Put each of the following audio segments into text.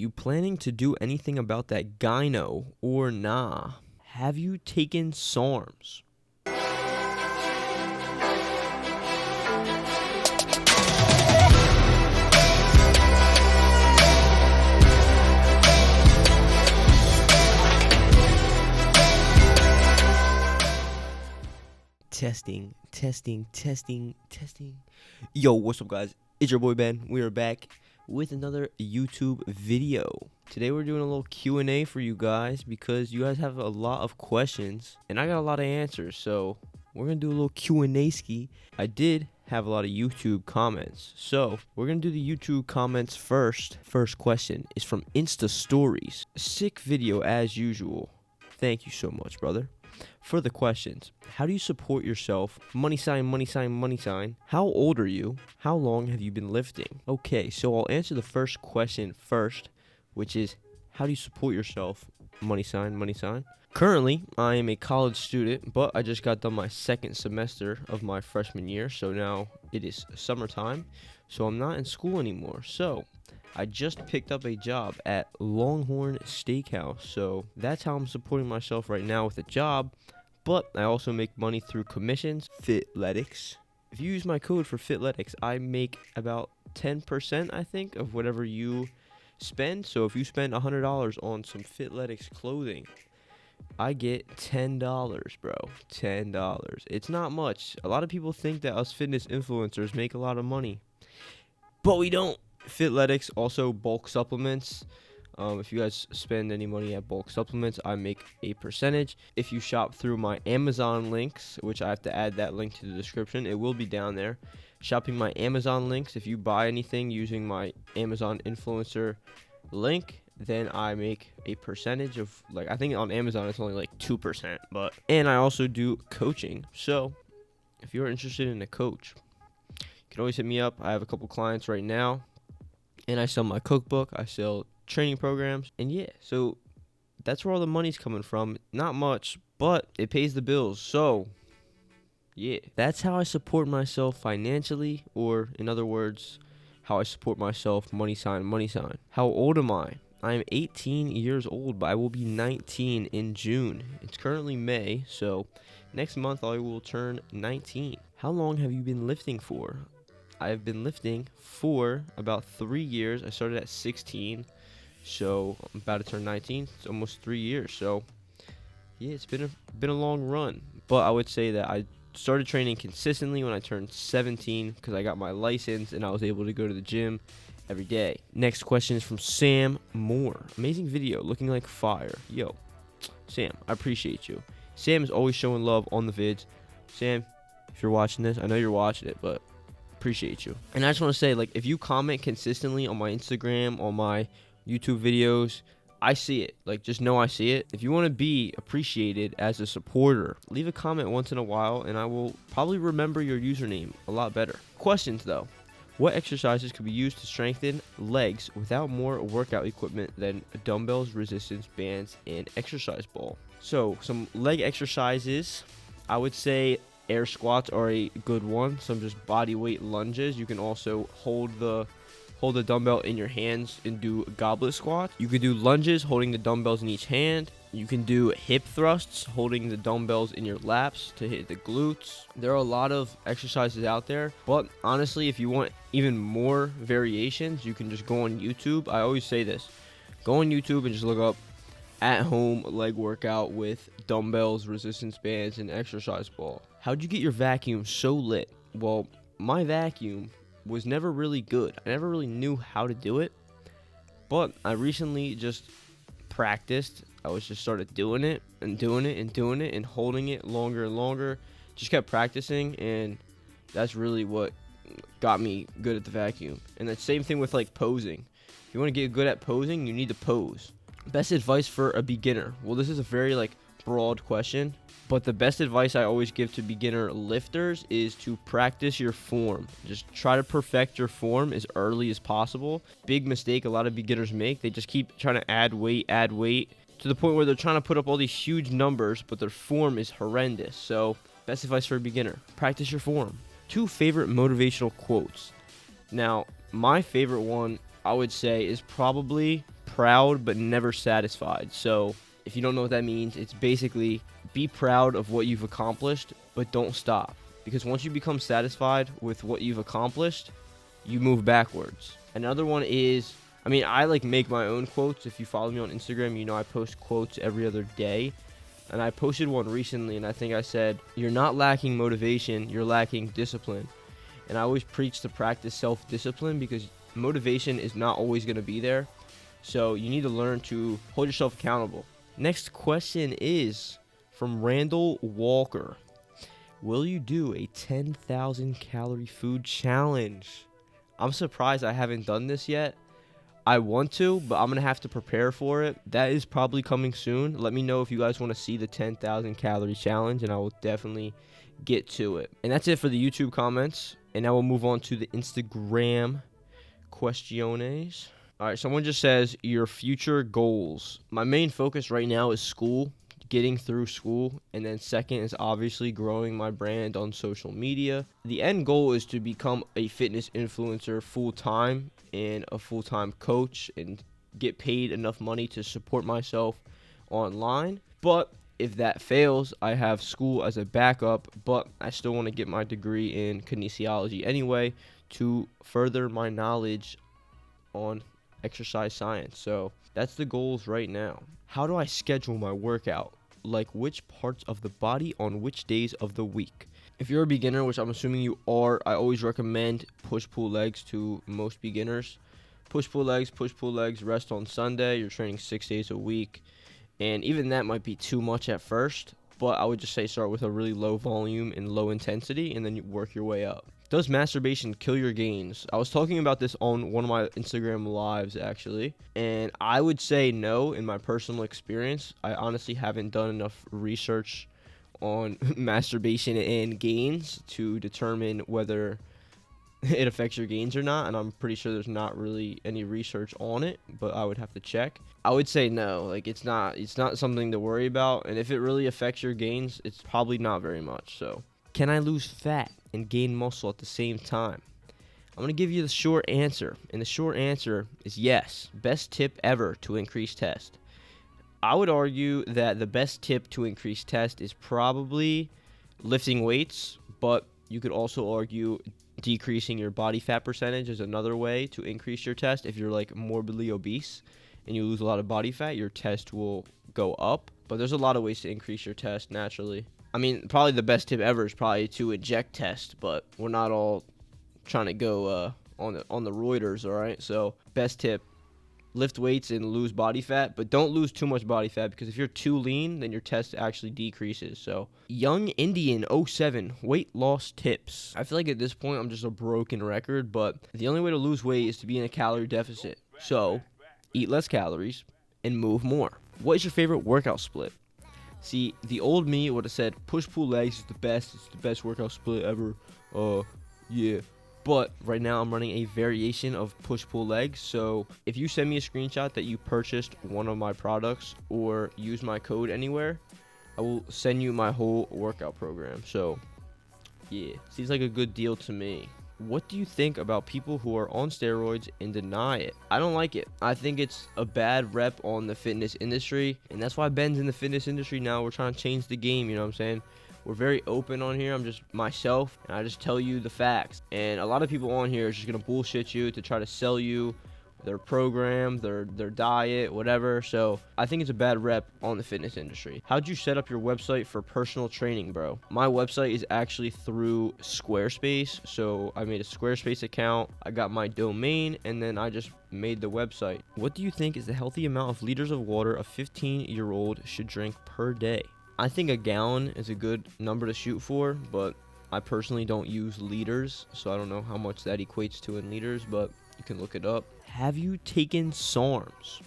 You planning to do anything about that gyno or nah? Have you taken SARMs? Testing. Yo, what's up, guys? It's your boy Ben. We are back with another YouTube video. Today we're doing a little Q&A for you guys because you guys have a lot of questions and I got a lot of answers. So we're gonna do a little Q&A ski. I did have a lot of YouTube comments, so we're gonna do the YouTube comments first. First question is from Insta Stories. Sick video as usual. Thank you so much, brother. For the questions, how do you support yourself? Money sign, money sign, money sign. How old are you? How long have you been lifting? Okay, so I'll answer the first question first, which is, how do you support yourself? Money sign, money sign. Currently, I am a college student, but I just got done my second semester of my freshman year, so now it is summertime, so I'm not in school anymore. So I just picked up a job at Longhorn Steakhouse, so that's how I'm supporting myself right now with a job, but I also make money through commissions, Fitletics. If you use my code for Fitletics, I make about 10%, I think, of whatever you spend. So if you spend $100 on some Fitletics clothing, I get $10, bro. $10. It's not much. A lot of people think that us fitness influencers make a lot of money, but we don't. Fitletics, also bulk supplements. If you guys spend any money at bulk supplements, I make a percentage. If you shop through my Amazon links, which I have to add that link to the description, it will be down there. Shopping my Amazon links, if you buy anything using my Amazon influencer link, then I make a percentage of, like, I think on Amazon it's only like 2%, and I also do coaching. So if you're interested in a coach, you can always hit me up. I have a couple clients right now, and I sell my cookbook, I sell training programs, and yeah, so that's where all the money's coming from. Not much, but it pays the bills. So yeah, that's how I support myself financially, or in other words, how I support myself, money sign, money sign. How old am I? I am 18 years old, but I will be 19 in June. It's currently May, so next month I will turn 19. How long have you been lifting for? I've been lifting for about 3 years. I started at 16, so I'm about to turn 19. It's almost 3 years. So yeah, it's been a long run. But I would say that I started training consistently when I turned 17 because I got my license and I was able to go to the gym every day. Next question is from Sam Moore. Amazing video, looking like fire. Yo, Sam, I appreciate you. Sam is always showing love on the vids. Sam, if you're watching this, I know you're watching it, but appreciate you. And I just want to say, like, if you comment consistently on my Instagram, on my YouTube videos, I see it. Like, just know I see it. If you want to be appreciated as a supporter, leave a comment once in a while and I will probably remember your username a lot better. Questions though. What exercises could be used to strengthen legs without more workout equipment than dumbbells, resistance bands, and exercise ball? So some leg exercises, I would say air squats are a good one. Some just body weight lunges. You can also hold the dumbbell in your hands and do goblet squats. You could do lunges holding the dumbbells in each hand. You can do hip thrusts holding the dumbbells in your laps to hit the glutes. There are a lot of exercises out there, but honestly, if you want even more variations, you can just go on YouTube. I always say this: go on YouTube and just look up at home leg workout with dumbbells, resistance bands, and exercise ball. How'd you get your vacuum so lit? Well, my vacuum was never really good. I never really knew how to do it, but I recently just practiced. I was just started doing it and holding it longer and longer. Just kept practicing, and that's really what got me good at the vacuum. And the same thing with like posing. If you want to get good at posing, you need to pose. Best advice for a beginner. Well, this is a very like broad question, but the best advice I always give to beginner lifters is to practice your form. Just try to perfect your form as early as possible. Big mistake a lot of beginners make. They just keep trying to add weight to the point where they're trying to put up all these huge numbers, but their form is horrendous. So best advice for a beginner: practice your form. 2 favorite motivational quotes. Now, my favorite one, I would say, is probably proud but never satisfied. So if you don't know what that means, it's basically be proud of what you've accomplished, but don't stop. Because once you become satisfied with what you've accomplished, you move backwards. Another one is, I like make my own quotes. If you follow me on Instagram, you know I post quotes every other day. And I posted one recently, and I think I said, "You're not lacking motivation, you're lacking discipline." And I always preach to practice self-discipline because motivation is not always going to be there. So you need to learn to hold yourself accountable. Next question is from Randall Walker. Will you do a 10,000 calorie food challenge? I'm surprised I haven't done this yet. I want to, but I'm going to have to prepare for it. That is probably coming soon. Let me know if you guys want to see the 10,000 calorie challenge, and I will definitely get to it. And that's it for the YouTube comments. And now we'll move on to the Instagram questiones. All right, someone just says, your future goals. My main focus right now is school, getting through school. And then second is obviously growing my brand on social media. The end goal is to become a fitness influencer full-time and a full-time coach and get paid enough money to support myself online. But if that fails, I have school as a backup, but I still want to get my degree in kinesiology anyway to further my knowledge on exercise science. So that's the goals right now. How do I schedule my workout? Like which parts of the body on which days of the week? If you're a beginner, which I'm assuming you are, I always recommend push-pull legs to most beginners. Push-pull legs, rest on Sunday. You're training 6 days a week. And even that might be too much at first, but I would just say start with a really low volume and low intensity, and then you work your way up. Does masturbation kill your gains? I was talking about this on one of my Instagram lives, actually, and I would say no in my personal experience. I honestly haven't done enough research on masturbation and gains to determine whether it affects your gains or not, and I'm pretty sure there's not really any research on it, but I would have to check. I would say no. Like it's not something to worry about, and if it really affects your gains, it's probably not very much. So, can I lose fat and gain muscle at the same time? I'm going to give you the short answer, and the short answer is yes. Best tip ever to increase test. I would argue that the best tip to increase test is probably lifting weights, but you could also argue decreasing your body fat percentage is another way to increase your test. If you're like morbidly obese and you lose a lot of body fat, your test will go up. But there's a lot of ways to increase your test naturally. Probably the best tip ever is probably to inject test, but we're not all trying to go on the Reuters, all right? So best tip, lift weights and lose body fat, but don't lose too much body fat because if you're too lean, then your test actually decreases. So Young Indian 07 weight loss tips. I feel like at this point I'm just a broken record, but the only way to lose weight is to be in a calorie deficit. So eat less calories and move more. What is your favorite workout split? See, the old me would have said push-pull legs is the best. It's the best workout split ever. Yeah. But right now I'm running a variation of push-pull legs. So if you send me a screenshot that you purchased one of my products or use my code anywhere, I will send you my whole workout program. So yeah, seems like a good deal to me. What do you think about people who are on steroids and deny it? I don't like it. I think it's a bad rep on the fitness industry, and that's why Ben's in the fitness industry now. We're trying to change the game, you know what I'm saying? We're very open on here. I'm just myself, and I just tell you the facts. And a lot of people on here are just going to bullshit you to try to sell you their program, their diet, whatever. So I think it's a bad rep on the fitness industry. How'd you set up your website for personal training, bro? My website is actually through Squarespace. So I made a Squarespace account. I got my domain, and then I just made the website. What do you think is the healthy amount of liters of water a 15-year-old should drink per day? I think a gallon is a good number to shoot for, but I personally don't use liters, so I don't know how much that equates to in liters, but you can look it up. Have you taken SARMs?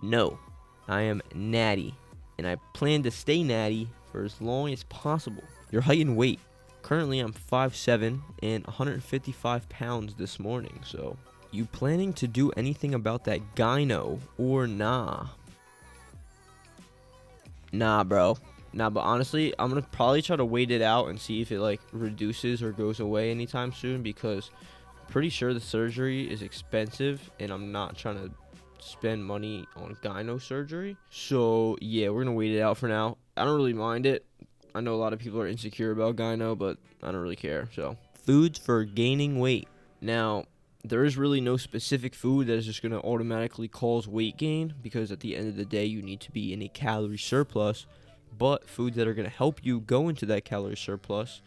No, I am Natty, and I plan to stay Natty for as long as possible. Your height and weight. Currently, I'm 5'7" and 155 pounds this morning, so you planning to do anything about that gyno or nah? Nah, bro. Nah, but honestly, I'm going to probably try to wait it out and see if it, like, reduces or goes away anytime soon because I'm pretty sure the surgery is expensive, and I'm not trying to spend money on gyno surgery. So yeah, we're gonna wait it out for now. I don't really mind it. I know a lot of people are insecure about gyno, but I don't really care. So foods for gaining weight. Now, there is really no specific food that is just going to automatically cause weight gain, because at the end of the day, you need to be in a calorie surplus. But foods that are going to help you go into that calorie surplus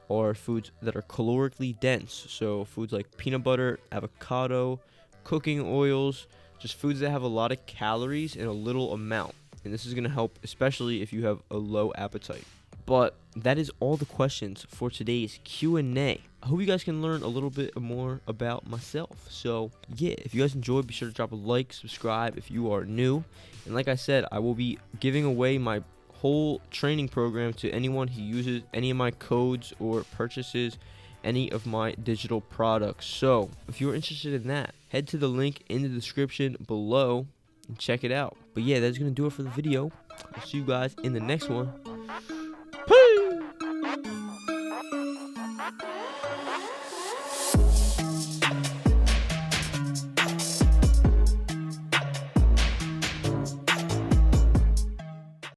are foods that are calorically dense. So foods like peanut butter, avocado, cooking oils, just foods that have a lot of calories in a little amount. And this is going to help, especially if you have a low appetite. But that is all the questions for today's Q&A. I hope you guys can learn a little bit more about myself. So yeah, if you guys enjoyed, be sure to drop a like, subscribe if you are new. And like I said, I will be giving away my whole training program to anyone who uses any of my codes or purchases any of my digital products. So if you're interested in that, head to the link in the description below and check it out. But yeah, that's going to do it for the video. I'll see you guys in the next one. Peace!